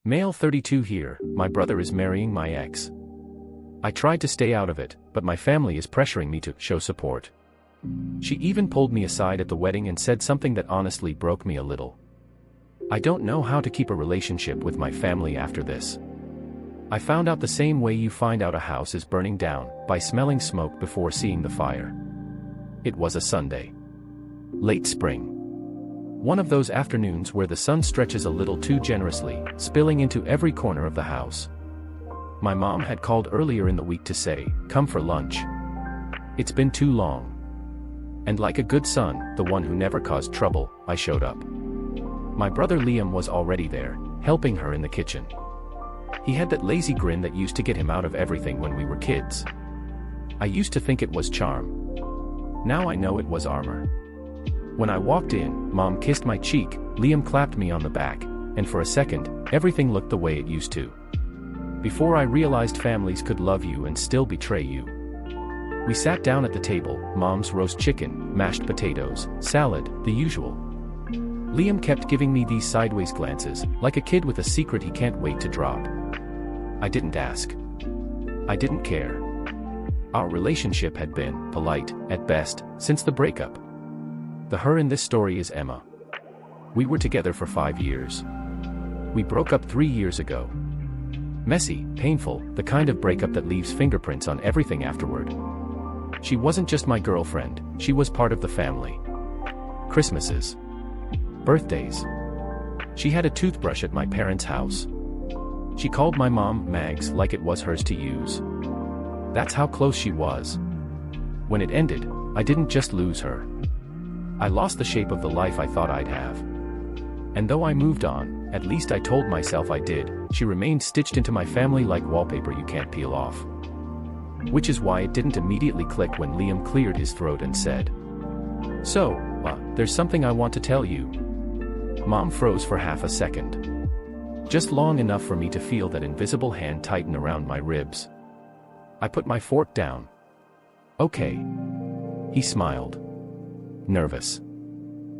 Male 32 here, my brother is marrying my ex. I tried to stay out of it, but my family is pressuring me to show support. She even pulled me aside at the wedding and said something that honestly broke me a little. I don't know how to keep a relationship with my family after this. I found out the same way you find out a house is burning down, by smelling smoke before seeing the fire. It was a Sunday. Late spring. One of those afternoons where the sun stretches a little too generously, spilling into every corner of the house. My mom had called earlier in the week to say, "Come for lunch. It's been too long." And like a good son, the one who never caused trouble, I showed up. My brother Liam was already there, helping her in the kitchen. He had that lazy grin that used to get him out of everything when we were kids. I used to think it was charm. Now I know it was armor. When I walked in, Mom kissed my cheek, Liam clapped me on the back, and for a second, everything looked the way it used to. Before I realized families could love you and still betray you. We sat down at the table, Mom's roast chicken, mashed potatoes, salad, the usual. Liam kept giving me these sideways glances, like a kid with a secret he can't wait to drop. I didn't ask. I didn't care. Our relationship had been polite, at best, since the breakup. The her in this story is Emma. We were together for 5 years. We broke up 3 years ago. Messy, painful, the kind of breakup that leaves fingerprints on everything afterward. She wasn't just my girlfriend, she was part of the family. Christmases. Birthdays. She had a toothbrush at my parents' house. She called my mom Mags like it was hers to use. That's how close she was. When it ended, I didn't just lose her. I lost the shape of the life I thought I'd have. And though I moved on, at least I told myself I did, she remained stitched into my family like wallpaper you can't peel off. Which is why it didn't immediately click when Liam cleared his throat and said, "So, there's something I want to tell you." Mom froze for half a second. Just long enough for me to feel that invisible hand tighten around my ribs. I put my fork down. "Okay." He smiled. Nervous.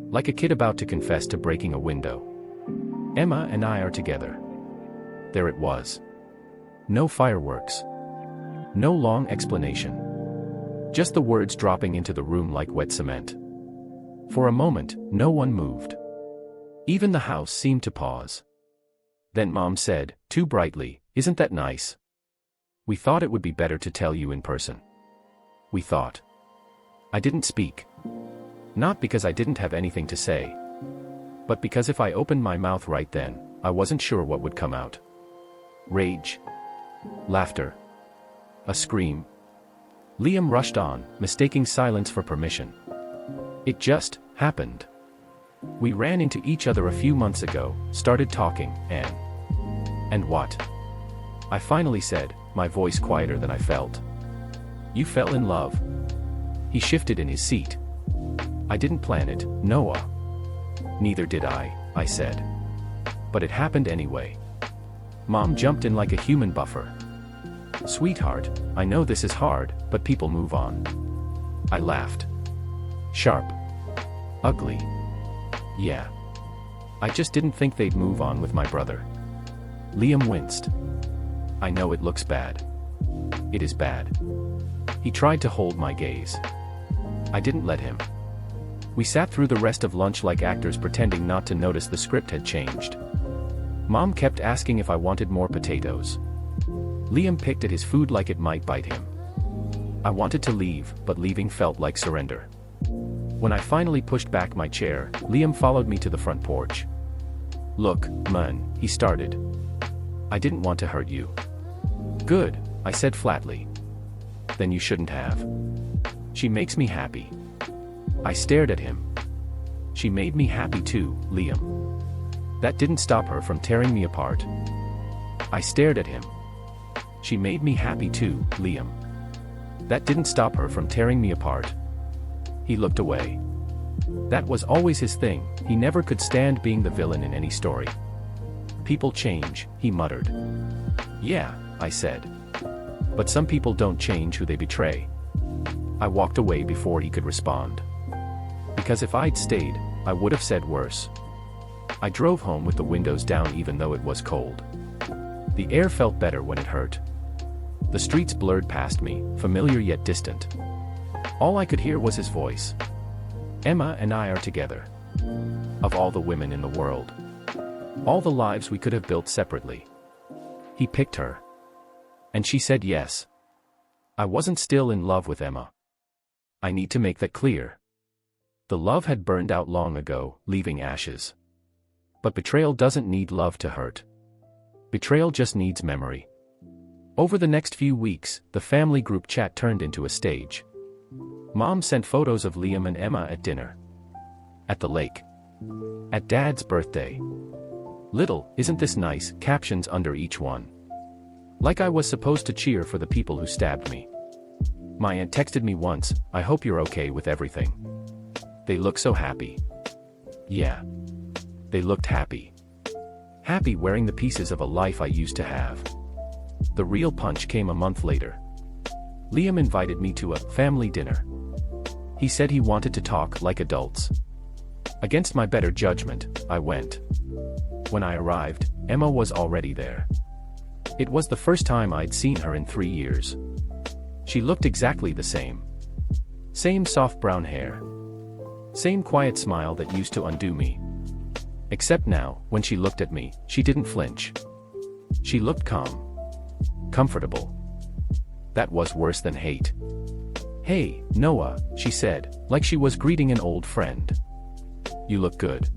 Like a kid about to confess to breaking a window. "Emma and I are together." There it was. No fireworks. No long explanation. Just the words dropping into the room like wet cement. For a moment, no one moved. Even the house seemed to pause. Then Mom said, too brightly, "Isn't that nice? We thought it would be better to tell you in person." We thought. I didn't speak. Not because I didn't have anything to say. But because if I opened my mouth right then, I wasn't sure what would come out. Rage. Laughter. A scream. Liam rushed on, mistaking silence for permission. "It just happened. We ran into each other a few months ago, started talking, and..." "And what?" I finally said, my voice quieter than I felt. "You fell in love." He shifted in his seat. "I didn't plan it, Noah." "Neither did I said. But it happened anyway." Mom jumped in like a human buffer. "Sweetheart, I know this is hard, but people move on." I laughed. Sharp. Ugly. Yeah. I just didn't think they'd move on with my brother. Liam winced. "I know it looks bad. It is bad." He tried to hold my gaze. I didn't let him. We sat through the rest of lunch like actors pretending not to notice the script had changed. Mom kept asking if I wanted more potatoes. Liam picked at his food like it might bite him. I wanted to leave, but leaving felt like surrender. When I finally pushed back my chair, Liam followed me to the front porch. "Look, Mun," he started. "I didn't want to hurt you." "Good," I said flatly. "Then you shouldn't have. She makes me happy." I stared at him. "She made me happy too, Liam." That didn't stop her from tearing me apart. I stared at him. "She made me happy too, Liam." That didn't stop her from tearing me apart. He looked away. That was always his thing, he never could stand being the villain in any story. "People change," he muttered. "Yeah," I said. "But some people don't change who they betray." I walked away before he could respond. Because if I'd stayed, I would have said worse. I drove home with the windows down even though it was cold. The air felt better when it hurt. The streets blurred past me, familiar yet distant. All I could hear was his voice. Emma and I are together. Of all the women in the world. All the lives we could have built separately. He picked her. And she said yes. I wasn't still in love with Emma. I need to make that clear. The love had burned out long ago, leaving ashes. But betrayal doesn't need love to hurt. Betrayal just needs memory. Over the next few weeks, the family group chat turned into a stage. Mom sent photos of Liam and Emma at dinner. At the lake. At Dad's birthday. Little, isn't this nice, captions under each one. Like I was supposed to cheer for the people who stabbed me. My aunt texted me once, I hope you're okay with everything. They look so happy. Yeah. They looked happy. Happy wearing the pieces of a life I used to have. The real punch came a month later. Liam invited me to a family dinner. He said he wanted to talk like adults. Against my better judgment, I went. When I arrived, Emma was already there. It was the first time I'd seen her in 3 years. She looked exactly the same. Same soft brown hair. Same quiet smile that used to undo me. Except now, when she looked at me, she didn't flinch. She looked calm. Comfortable. That was worse than hate. Hey, Noah, she said, like she was greeting an old friend. You look good.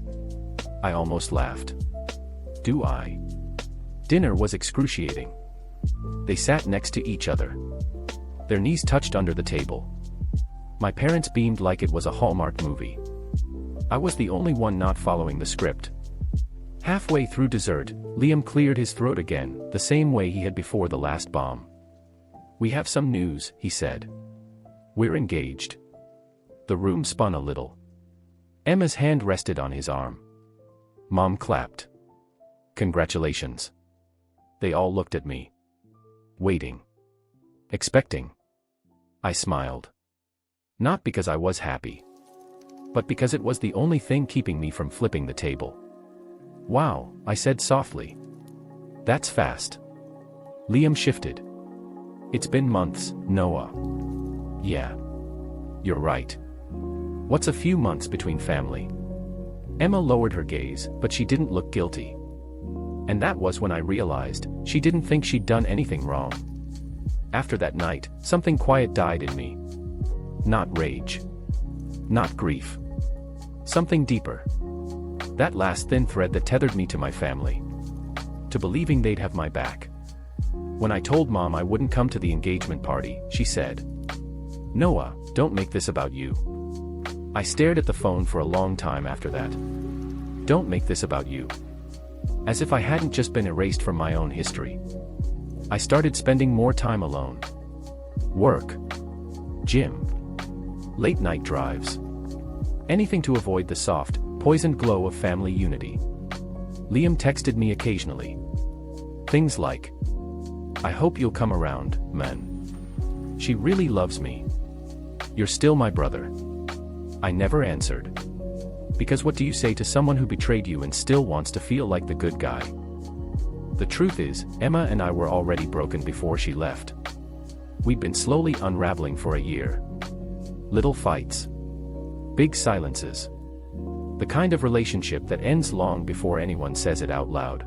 I almost laughed. Do I? Dinner was excruciating. They sat next to each other. Their knees touched under the table. My parents beamed like it was a Hallmark movie. I was the only one not following the script. Halfway through dessert, Liam cleared his throat again, the same way he had before the last bomb. We have some news, he said. We're engaged. The room spun a little. Emma's hand rested on his arm. Mom clapped. Congratulations. They all looked at me. Waiting. Expecting. I smiled. Not because I was happy. But because it was the only thing keeping me from flipping the table. Wow, I said softly. That's fast. Liam shifted. It's been months, Noah. Yeah. You're right. What's a few months between family? Emma lowered her gaze, but she didn't look guilty. And that was when I realized, she didn't think she'd done anything wrong. After that night, something quiet died in me. Not rage. Not grief. Something deeper. That last thin thread that tethered me to my family. To believing they'd have my back. When I told Mom I wouldn't come to the engagement party, she said, Noah, don't make this about you. I stared at the phone for a long time after that. Don't make this about you. As if I hadn't just been erased from my own history. I started spending more time alone. Work. Gym. Late night drives. Anything to avoid the soft, poisoned glow of family unity. Liam texted me occasionally. Things like, I hope you'll come around, man. She really loves me. You're still my brother. I never answered. Because what do you say to someone who betrayed you and still wants to feel like the good guy? The truth is, Emma and I were already broken before she left. We'd been slowly unraveling for a year. Little fights. Big silences. The kind of relationship that ends long before anyone says it out loud.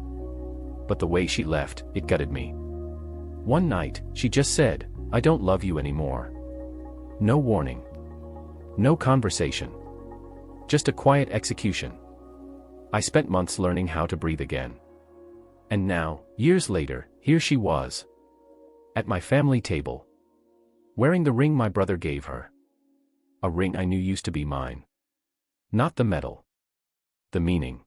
But the way she left, it gutted me. One night, she just said, I don't love you anymore. No warning. No conversation. Just a quiet execution. I spent months learning how to breathe again. And now, years later, here she was. At my family table. Wearing the ring my brother gave her. A ring I knew used to be mine. Not the metal. The meaning.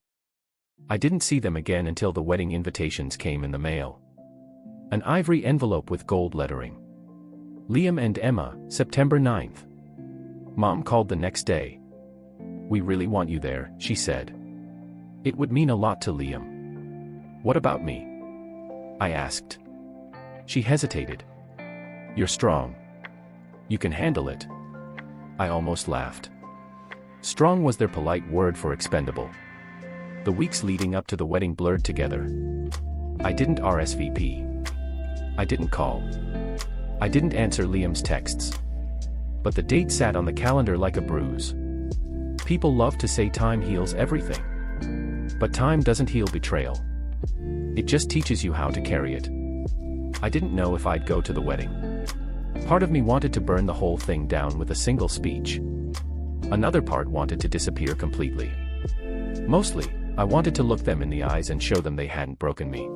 I didn't see them again until the wedding invitations came in the mail. An ivory envelope with gold lettering. Liam and Emma, September 9th. Mom called the next day. We really want you there, she said. It would mean a lot to Liam. What about me? I asked. She hesitated. You're strong. You can handle it. I almost laughed. Strong was their polite word for expendable. The weeks leading up to the wedding blurred together. I didn't RSVP. I didn't call. I didn't answer Liam's texts. But the date sat on the calendar like a bruise. People love to say time heals everything. But time doesn't heal betrayal. It just teaches you how to carry it. I didn't know if I'd go to the wedding. Part of me wanted to burn the whole thing down with a single speech. Another part wanted to disappear completely. Mostly, I wanted to look them in the eyes and show them they hadn't broken me.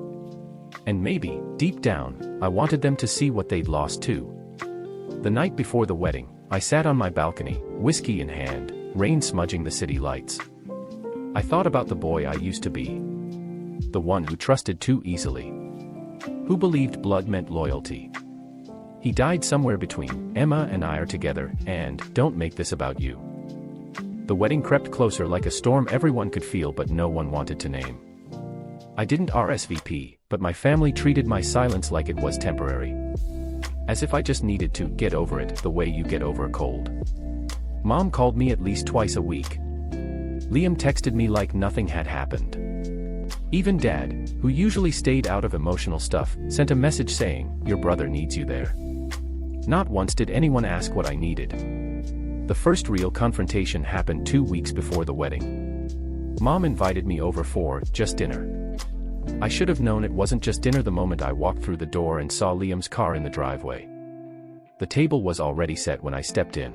And maybe, deep down, I wanted them to see what they'd lost too. The night before the wedding, I sat on my balcony, whiskey in hand, rain smudging the city lights. I thought about the boy I used to be. The one who trusted too easily. Who believed blood meant loyalty. He died somewhere between Emma and I are together, and don't make this about you. The wedding crept closer like a storm everyone could feel but no one wanted to name. I didn't RSVP, but my family treated my silence like it was temporary. As if I just needed to get over it the way you get over a cold. Mom called me at least twice a week. Liam texted me like nothing had happened. Even Dad, who usually stayed out of emotional stuff, sent a message saying, "Your brother needs you there." Not once did anyone ask what I needed. The first real confrontation happened 2 weeks before the wedding. Mom invited me over for just dinner. I should have known it wasn't just dinner the moment I walked through the door and saw Liam's car in the driveway. The table was already set when I stepped in.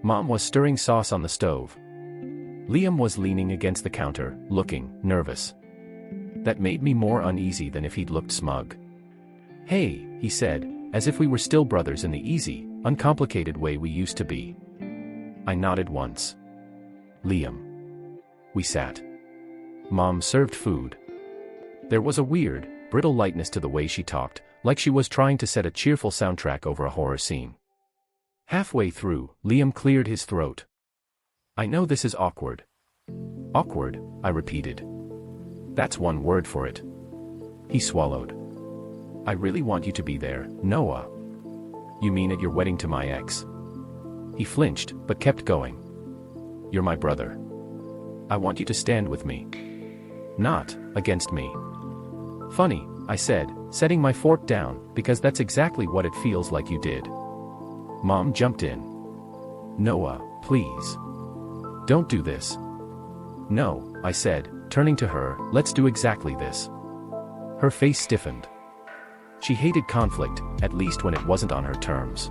Mom was stirring sauce on the stove. Liam was leaning against the counter, looking nervous. That made me more uneasy than if he'd looked smug. "Hey," he said, as if we were still brothers in the easy, uncomplicated way we used to be. I nodded once. "Liam." We sat. Mom served food. There was a weird, brittle lightness to the way she talked, like she was trying to set a cheerful soundtrack over a horror scene. Halfway through, Liam cleared his throat. "I know this is awkward." "Awkward," I repeated. "That's one word for it." He swallowed. "I really want you to be there, Noah." "You mean at your wedding to my ex?" He flinched, but kept going. "You're my brother. I want you to stand with me. Not against me." "Funny," I said, setting my fork down, because that's exactly what it feels like you did. Mom jumped in. "Noah, please. Don't do this." "No," I said, turning to her, "let's do exactly this." Her face stiffened. She hated conflict, at least when it wasn't on her terms.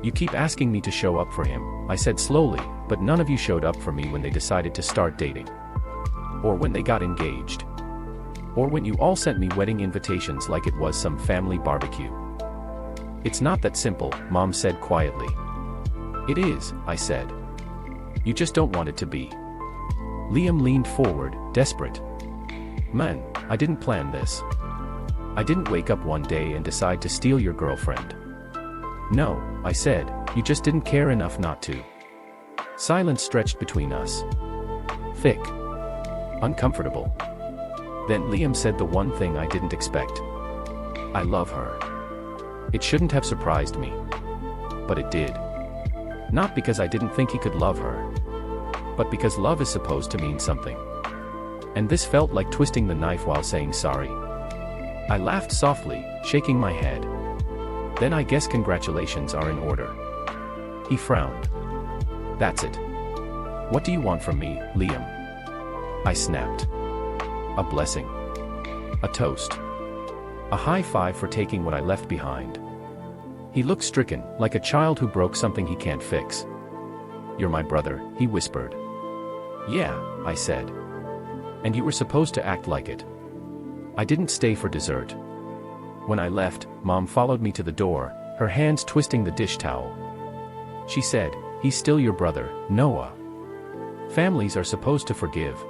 "You keep asking me to show up for him," I said slowly, "but none of you showed up for me when they decided to start dating. Or when they got engaged. Or when you all sent me wedding invitations like it was some family barbecue." "It's not that simple," Mom said quietly. "It is," I said. "You just don't want it to be." Liam leaned forward, desperate. "Man, I didn't plan this. I didn't wake up one day and decide to steal your girlfriend." "No," I said, "you just didn't care enough not to." Silence stretched between us. Thick. Uncomfortable. Then Liam said the one thing I didn't expect. "I love her." It shouldn't have surprised me. But it did. Not because I didn't think he could love her. But because love is supposed to mean something. And this felt like twisting the knife while saying sorry. I laughed softly, shaking my head. "Then I guess congratulations are in order." He frowned. "That's it. What do you want from me, Liam?" I snapped. "A blessing. A toast. A high five for taking what I left behind." He looked stricken, like a child who broke something he can't fix. "You're my brother," he whispered. "Yeah," I said. "And you were supposed to act like it." I didn't stay for dessert. When I left, Mom followed me to the door, her hands twisting the dish towel. She said, "He's still your brother, Noah. Families are supposed to forgive."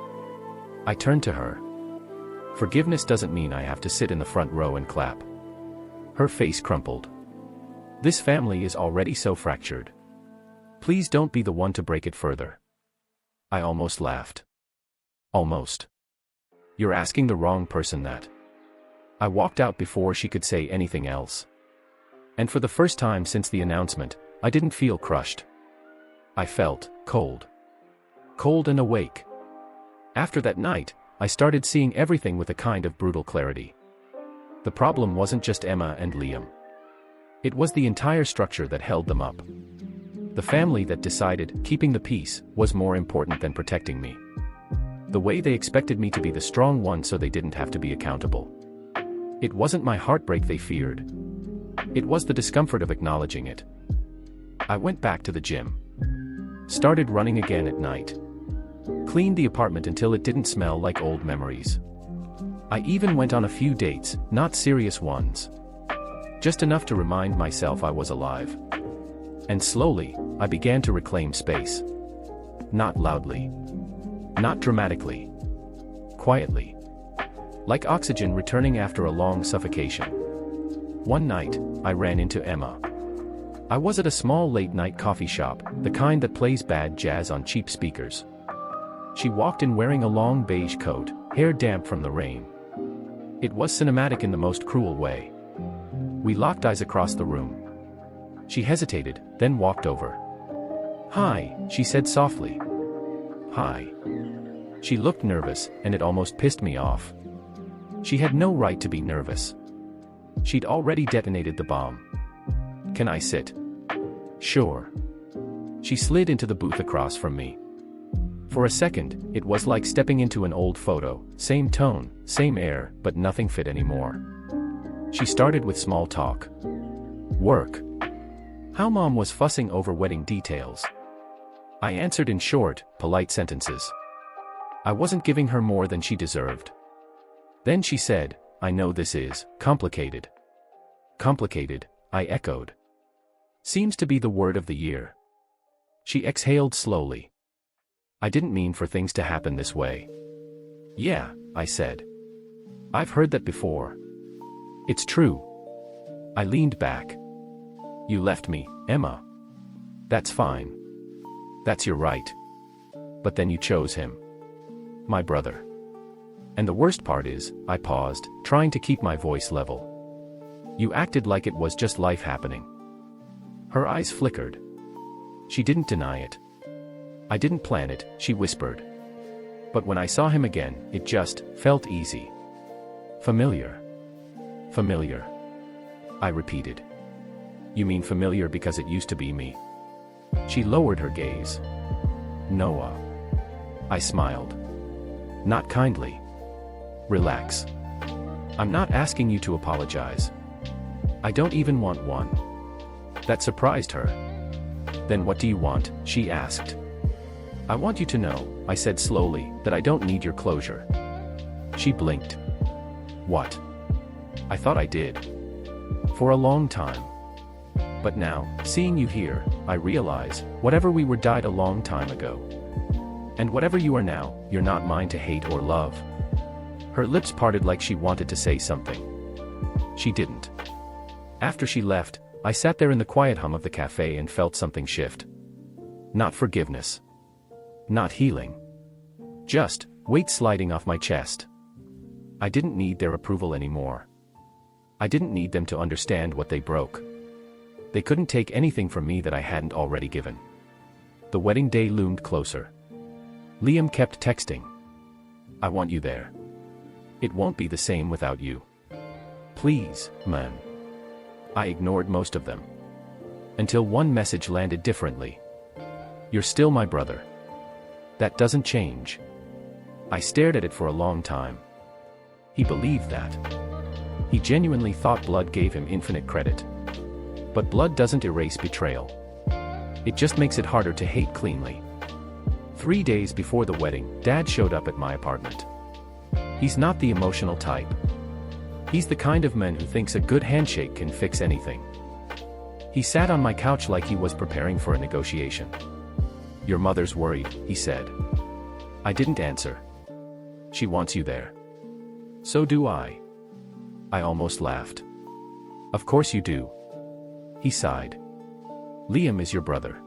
I turned to her. "Forgiveness doesn't mean I have to sit in the front row and clap." Her face crumpled. "This family is already so fractured. Please don't be the one to break it further." I almost laughed. "Almost. You're asking the wrong person that." I walked out before she could say anything else. And for the first time since the announcement, I didn't feel crushed. I felt cold. Cold and awake. After that night, I started seeing everything with a kind of brutal clarity. The problem wasn't just Emma and Liam. It was the entire structure that held them up. The family that decided keeping the peace was more important than protecting me. The way they expected me to be the strong one so they didn't have to be accountable. It wasn't my heartbreak they feared. It was the discomfort of acknowledging it. I went back to the gym. Started running again at night. Cleaned the apartment until it didn't smell like old memories. I even went on a few dates, not serious ones. Just enough to remind myself I was alive. And slowly, I began to reclaim space. Not loudly. Not dramatically. Quietly. Like oxygen returning after a long suffocation. One night, I ran into Emma. I was at a small late-night coffee shop, the kind that plays bad jazz on cheap speakers. She walked in wearing a long beige coat, hair damp from the rain. It was cinematic in the most cruel way. We locked eyes across the room. She hesitated, then walked over. "Hi," she said softly. "Hi." She looked nervous, and it almost pissed me off. She had no right to be nervous. She'd already detonated the bomb. "Can I sit?" "Sure." She slid into the booth across from me. For a second, it was like stepping into an old photo, same tone, same air, but nothing fit anymore. She started with small talk. Work. How Mom was fussing over wedding details. I answered in short, polite sentences. I wasn't giving her more than she deserved. Then she said, "I know this is complicated." Complicated, I echoed. Seems to be the word of the year. She exhaled slowly. I didn't mean for things to happen this way. "Yeah," I said. "I've heard that before." "It's true." I leaned back. "You left me, Emma. That's fine. That's your right. But then you chose him. My brother. And the worst part is," I paused, trying to keep my voice level. "You acted like it was just life happening." Her eyes flickered. She didn't deny it. "I didn't plan it," she whispered. "But when I saw him again, it just felt easy. Familiar. Familiar." I repeated. "You mean familiar because it used to be me?" She lowered her gaze. "Noah." I smiled. Not kindly. "Relax. I'm not asking you to apologize. I don't even want one." That surprised her. "Then what do you want?" she asked. "I want you to know," I said slowly, "that I don't need your closure." She blinked. "What?" I thought I did. For a long time. But now, seeing you here, I realize, whatever we were died a long time ago. And whatever you are now, you're not mine to hate or love. Her lips parted like she wanted to say something. She didn't. After she left, I sat there in the quiet hum of the cafe and felt something shift. Not forgiveness. Not healing. Just weight sliding off my chest. I didn't need their approval anymore. I didn't need them to understand what they broke. They couldn't take anything from me that I hadn't already given. The wedding day loomed closer. Liam kept texting. "I want you there. It won't be the same without you. Please, man." I ignored most of them. Until one message landed differently. "You're still my brother. That doesn't change." I stared at it for a long time. He believed that. He genuinely thought blood gave him infinite credit. But blood doesn't erase betrayal. It just makes it harder to hate cleanly. 3 days before the wedding, Dad showed up at my apartment. He's not the emotional type. He's the kind of man who thinks a good handshake can fix anything. He sat on my couch like he was preparing for a negotiation. "Your mother's worried," he said. I didn't answer. "She wants you there." "So do I." I almost laughed. "Of course you do." He sighed. "Liam is your brother."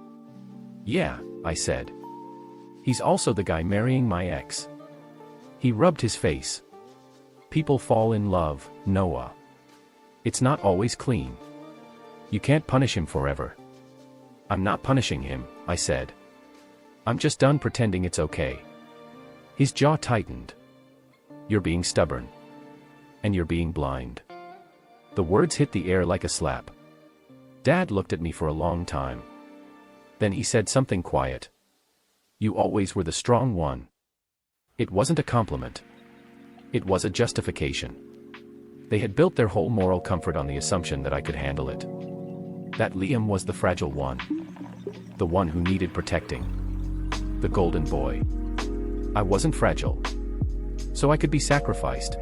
"Yeah," I said. "He's also the guy marrying my ex." He rubbed his face. "People fall in love, Noah. It's not always clean. You can't punish him forever." "I'm not punishing him," I said. "I'm just done pretending it's okay." His jaw tightened. "You're being stubborn. And you're being blind." The words hit the air like a slap. Dad looked at me for a long time. Then he said something quiet. "You always were the strong one." It wasn't a compliment. It was a justification. They had built their whole moral comfort on the assumption that I could handle it. That Liam was the fragile one. The one who needed protecting. The golden boy. I wasn't fragile. So I could be sacrificed.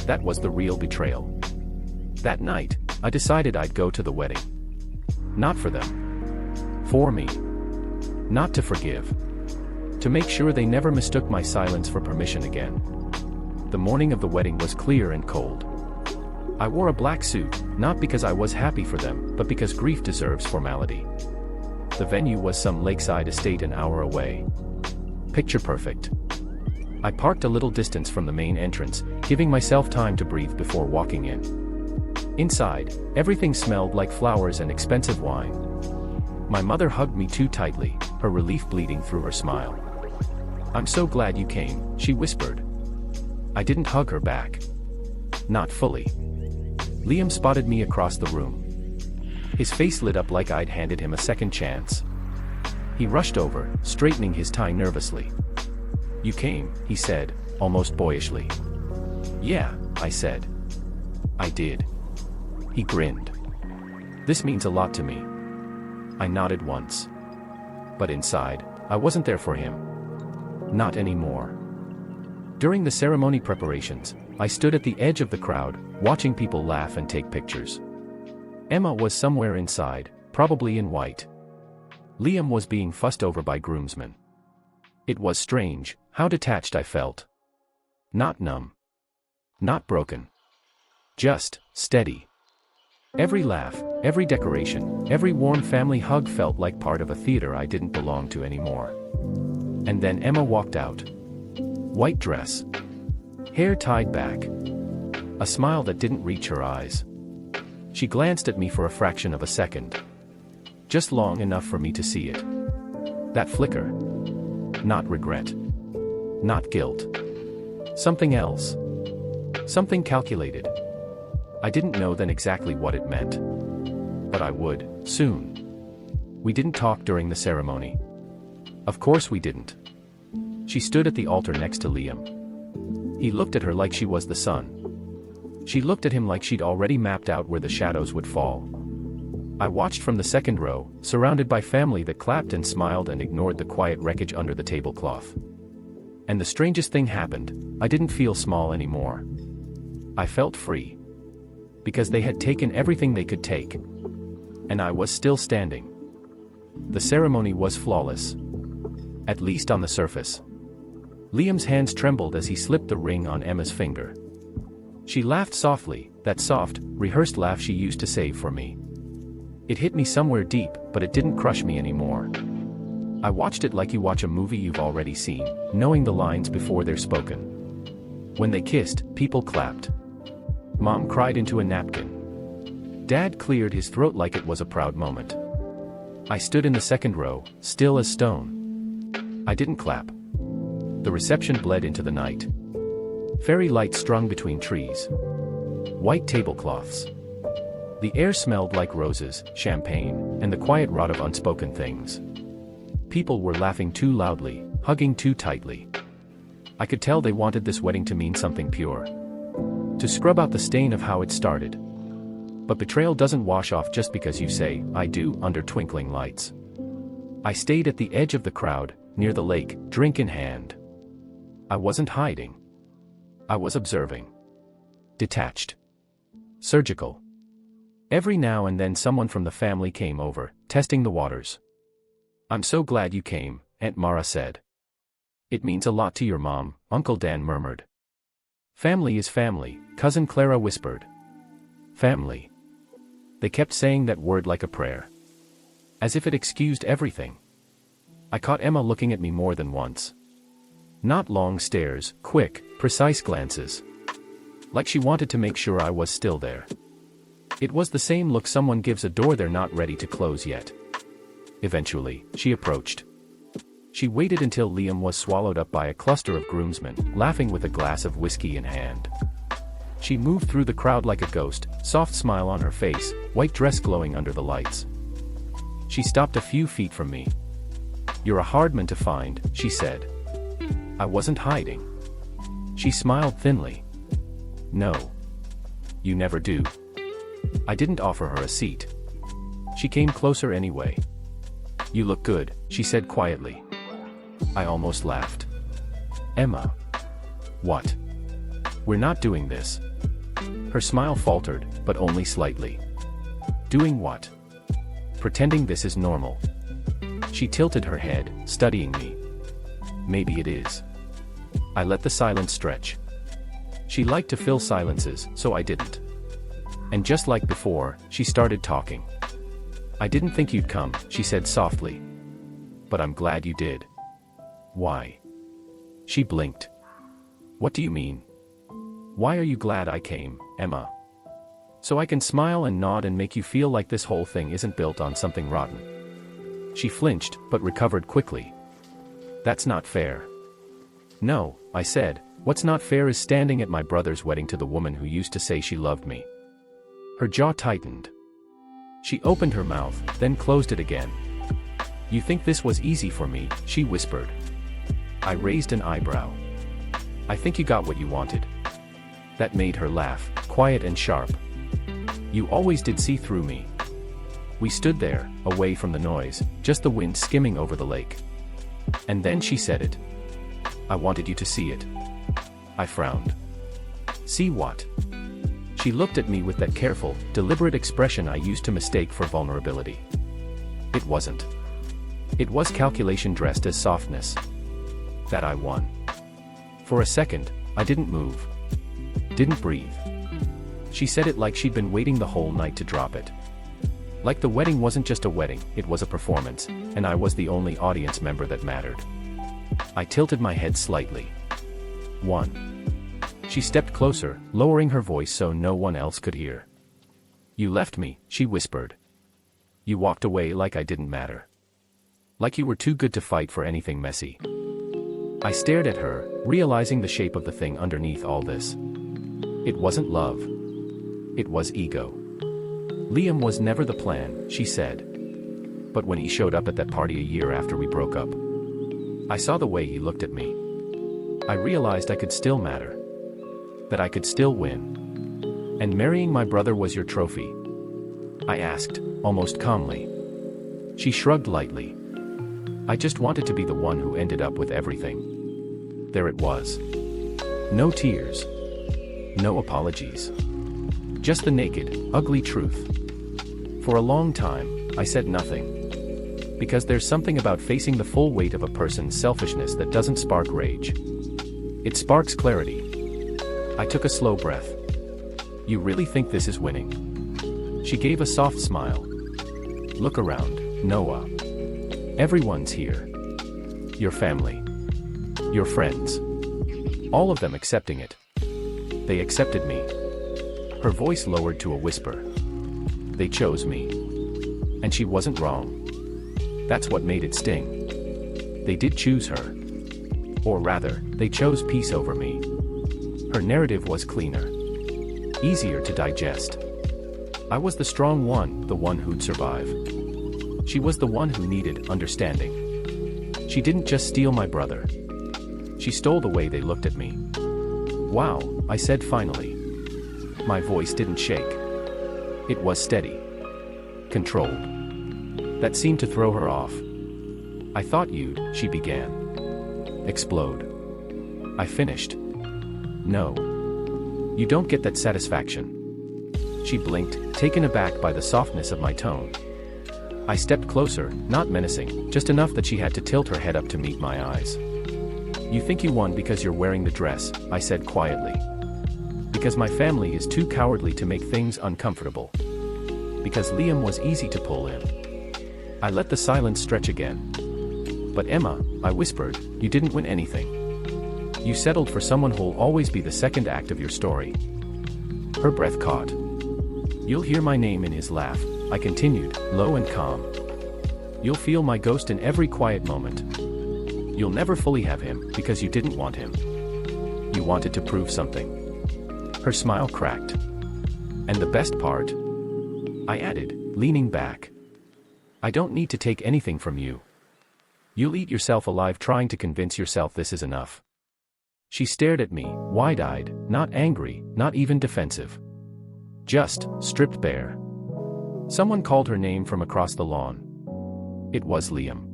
That was the real betrayal. That night, I decided I'd go to the wedding. Not for them. For me. Not to forgive. To make sure they never mistook my silence for permission again. The morning of the wedding was clear and cold. I wore a black suit, not because I was happy for them, but because grief deserves formality. The venue was some lakeside estate an hour away. Picture perfect. I parked a little distance from the main entrance, giving myself time to breathe before walking in. Inside, everything smelled like flowers and expensive wine. My mother hugged me too tightly, her relief bleeding through her smile. "I'm so glad you came," she whispered. I didn't hug her back. Not fully. Liam spotted me across the room. His face lit up like I'd handed him a second chance. He rushed over, straightening his tie nervously. "You came," he said, almost boyishly. "Yeah," I said. "I did." He grinned. "This means a lot to me." I nodded once. But inside, I wasn't there for him. Not anymore. During the ceremony preparations, I stood at the edge of the crowd, watching people laugh and take pictures. Emma was somewhere inside, probably in white. Liam was being fussed over by groomsmen. It was strange, how detached I felt. Not numb. Not broken. Just steady. Every laugh, every decoration, every warm family hug felt like part of a theater I didn't belong to anymore. And then Emma walked out. White dress. Hair tied back. A smile that didn't reach her eyes. She glanced at me for a fraction of a second. Just long enough for me to see it. That flicker. Not regret. Not guilt. Something else. Something calculated. I didn't know then exactly what it meant. But I would, soon. We didn't talk during the ceremony. Of course we didn't. She stood at the altar next to Liam. He looked at her like she was the sun. She looked at him like she'd already mapped out where the shadows would fall. I watched from the second row, surrounded by family that clapped and smiled and ignored the quiet wreckage under the tablecloth. And the strangest thing happened, I didn't feel small anymore. I felt free. Because they had taken everything they could take. And I was still standing. The ceremony was flawless. At least on the surface. Liam's hands trembled as he slipped the ring on Emma's finger. She laughed softly, that soft, rehearsed laugh she used to save for me. It hit me somewhere deep, but it didn't crush me anymore. I watched it like you watch a movie you've already seen, knowing the lines before they're spoken. When they kissed, people clapped. Mom cried into a napkin. Dad cleared his throat like it was a proud moment. I stood in the second row, still as stone. I didn't clap. The reception bled into the night. Fairy lights strung between trees. White tablecloths. The air smelled like roses, champagne, and the quiet rot of unspoken things. People were laughing too loudly, hugging too tightly. I could tell they wanted this wedding to mean something pure. To scrub out the stain of how it started. But betrayal doesn't wash off just because you say, "I do," under twinkling lights. I stayed at the edge of the crowd, near the lake, drink in hand. I wasn't hiding. I was observing. Detached. Surgical. Every now and then someone from the family came over, testing the waters. "I'm so glad you came," Aunt Mara said. "It means a lot to your mom," Uncle Dan murmured. "Family is family," Cousin Clara whispered. Family. They kept saying that word like a prayer. As if it excused everything. I caught Emma looking at me more than once. Not long stares, quick, precise glances. Like she wanted to make sure I was still there. It was the same look someone gives a door they're not ready to close yet. Eventually, she approached. She waited until Liam was swallowed up by a cluster of groomsmen, laughing with a glass of whiskey in hand. She moved through the crowd like a ghost, soft smile on her face, white dress glowing under the lights. She stopped a few feet from me. "You're a hard man to find," she said. I wasn't hiding. She smiled thinly. "No. You never do." I didn't offer her a seat. She came closer anyway. "You look good," she said quietly. I almost laughed. "Emma." "What?" "We're not doing this." Her smile faltered, but only slightly. "Doing what?" "Pretending this is normal." She tilted her head, studying me. "Maybe it is." I let the silence stretch. She liked to fill silences, so I didn't. And just like before, she started talking. "I didn't think you'd come," she said softly. "But I'm glad you did." "Why?" She blinked. "What do you mean? Why are you glad I came, Emma?" "So I can smile and nod and make you feel like this whole thing isn't built on something rotten." She flinched, but recovered quickly. "That's not fair." "No," I said, "what's not fair is standing at my brother's wedding to the woman who used to say she loved me." Her jaw tightened. She opened her mouth, then closed it again. "You think this was easy for me," she whispered. I raised an eyebrow. "I think you got what you wanted." That made her laugh, quiet and sharp. "You always did see through me." We stood there, away from the noise, just the wind skimming over the lake. And then she said it. "I wanted you to see it." I frowned. "See what?" She looked at me with that careful, deliberate expression I used to mistake for vulnerability. It wasn't. It was calculation dressed as softness. That I won. For a second, I didn't move. Didn't breathe. She said it like she'd been waiting the whole night to drop it. Like the wedding wasn't just a wedding, it was a performance, and I was the only audience member that mattered. I tilted my head slightly. "One." She stepped closer, lowering her voice so no one else could hear. "You left me," she whispered. "You walked away like I didn't matter. Like you were too good to fight for anything messy." I stared at her, realizing the shape of the thing underneath all this. It wasn't love. It was ego. "Liam was never the plan," she said. "But when he showed up at that party a year after we broke up, I saw the way he looked at me. I realized I could still matter. That I could still win. And marrying my brother was your trophy?" I asked, almost calmly. She shrugged lightly. "I just wanted to be the one who ended up with everything." There it was. No tears. No apologies. Just the naked, ugly truth. For a long time, I said nothing. Because there's something about facing the full weight of a person's selfishness that doesn't spark rage. It sparks clarity. I took a slow breath. "You really think this is winning?" She gave a soft smile. "Look around, Noah. Everyone's here. Your family. Your friends. All of them accepting it. They accepted me." Her voice lowered to a whisper. "They chose me." And she wasn't wrong. That's what made it sting. They did choose her. Or rather, they chose peace over me. Her narrative was cleaner. Easier to digest. I was the strong one, the one who'd survive. She was the one who needed understanding. She didn't just steal my brother. She stole the way they looked at me. "Wow," I said finally. My voice didn't shake. It was steady. Controlled. That seemed to throw her off. "I thought you'd," she began. "Explode." I finished. "No. You don't get that satisfaction." She blinked, taken aback by the softness of my tone. I stepped closer, not menacing, just enough that she had to tilt her head up to meet my eyes. "You think you won because you're wearing the dress," I said quietly. "Because my family is too cowardly to make things uncomfortable. Because Liam was easy to pull in." I let the silence stretch again. "But Emma," I whispered, "you didn't win anything. You settled for someone who'll always be the second act of your story." Her breath caught. "You'll hear my name in his laugh," I continued, low and calm. "You'll feel my ghost in every quiet moment. You'll never fully have him because you didn't want him. You wanted to prove something. Her smile cracked. And the best part? I added, leaning back. I don't need to take anything from you. You'll eat yourself alive trying to convince yourself this is enough. She stared at me, wide-eyed, not angry, not even defensive. Just stripped bare. Someone called her name from across the lawn. It was Liam.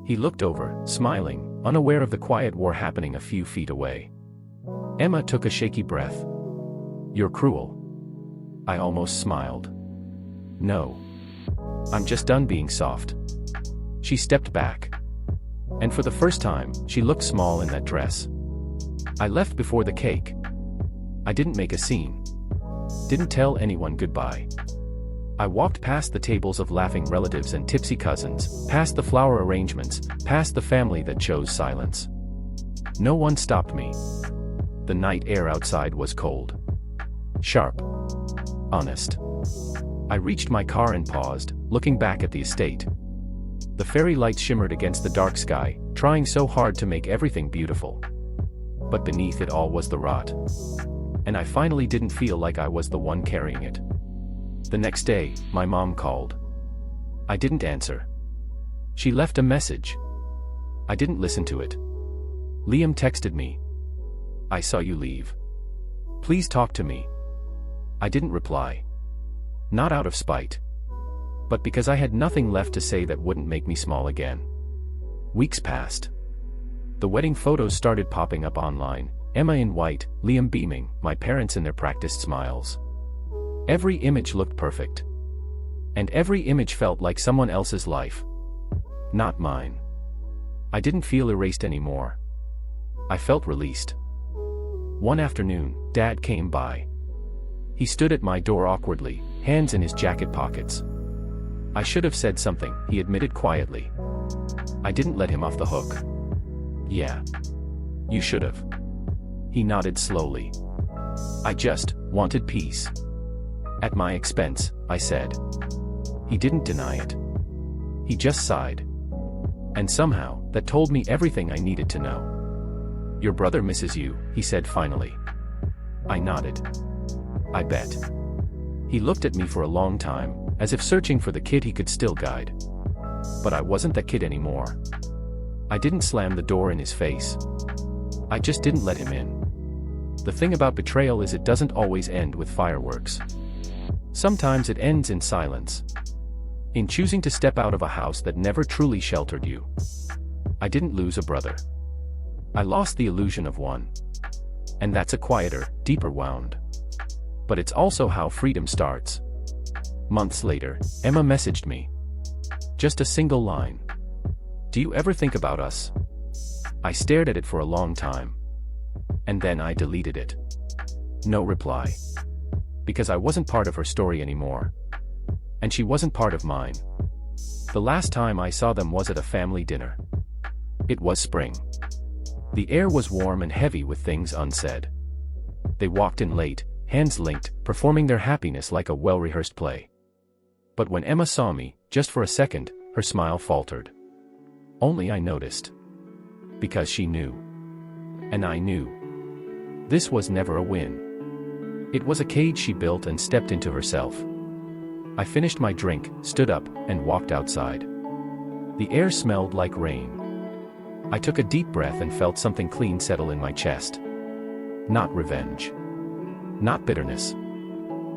He looked over, smiling, unaware of the quiet war happening a few feet away. Emma took a shaky breath. You're cruel. I almost smiled. No. I'm just done being soft. She stepped back. And for the first time, she looked small in that dress. I left before the cake. I didn't make a scene. Didn't tell anyone goodbye. I walked past the tables of laughing relatives and tipsy cousins, past the flower arrangements, past the family that chose silence. No one stopped me. The night air outside was cold. Sharp. Honest. I reached my car and paused, looking back at the estate. The fairy lights shimmered against the dark sky, trying so hard to make everything beautiful. But beneath it all was the rot. And I finally didn't feel like I was the one carrying it. The next day, my mom called. I didn't answer. She left a message. I didn't listen to it. Liam texted me. I saw you leave. Please talk to me. I didn't reply. Not out of spite. But because I had nothing left to say that wouldn't make me small again. Weeks passed. The wedding photos started popping up online, Emma in white, Liam beaming, my parents in their practiced smiles. Every image looked perfect. And every image felt like someone else's life. Not mine. I didn't feel erased anymore. I felt released. One afternoon, Dad came by. He stood at my door awkwardly, hands in his jacket pockets. I should have said something, he admitted quietly. I didn't let him off the hook. Yeah. You should have. He nodded slowly. I just wanted peace. At my expense, I said. He didn't deny it. He just sighed. And somehow, that told me everything I needed to know. Your brother misses you, he said finally. I nodded. I bet. He looked at me for a long time, as if searching for the kid he could still guide. But I wasn't that kid anymore. I didn't slam the door in his face. I just didn't let him in. The thing about betrayal is it doesn't always end with fireworks. Sometimes it ends in silence. In choosing to step out of a house that never truly sheltered you. I didn't lose a brother. I lost the illusion of one. And that's a quieter, deeper wound. But it's also how freedom starts. Months later, Emma messaged me. Just a single line. Do you ever think about us? I stared at it for a long time. And then I deleted it. No reply. Because I wasn't part of her story anymore. And she wasn't part of mine. The last time I saw them was at a family dinner. It was spring. The air was warm and heavy with things unsaid. They walked in late, hands linked, performing their happiness like a well-rehearsed play. But when Emma saw me, just for a second, her smile faltered. Only I noticed. Because she knew. And I knew. This was never a win. It was a cage she built and stepped into herself. I finished my drink, stood up, and walked outside. The air smelled like rain. I took a deep breath and felt something clean settle in my chest. Not revenge. Not bitterness.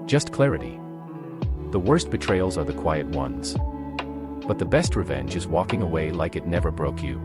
Just clarity. The worst betrayals are the quiet ones. But the best revenge is walking away like it never broke you.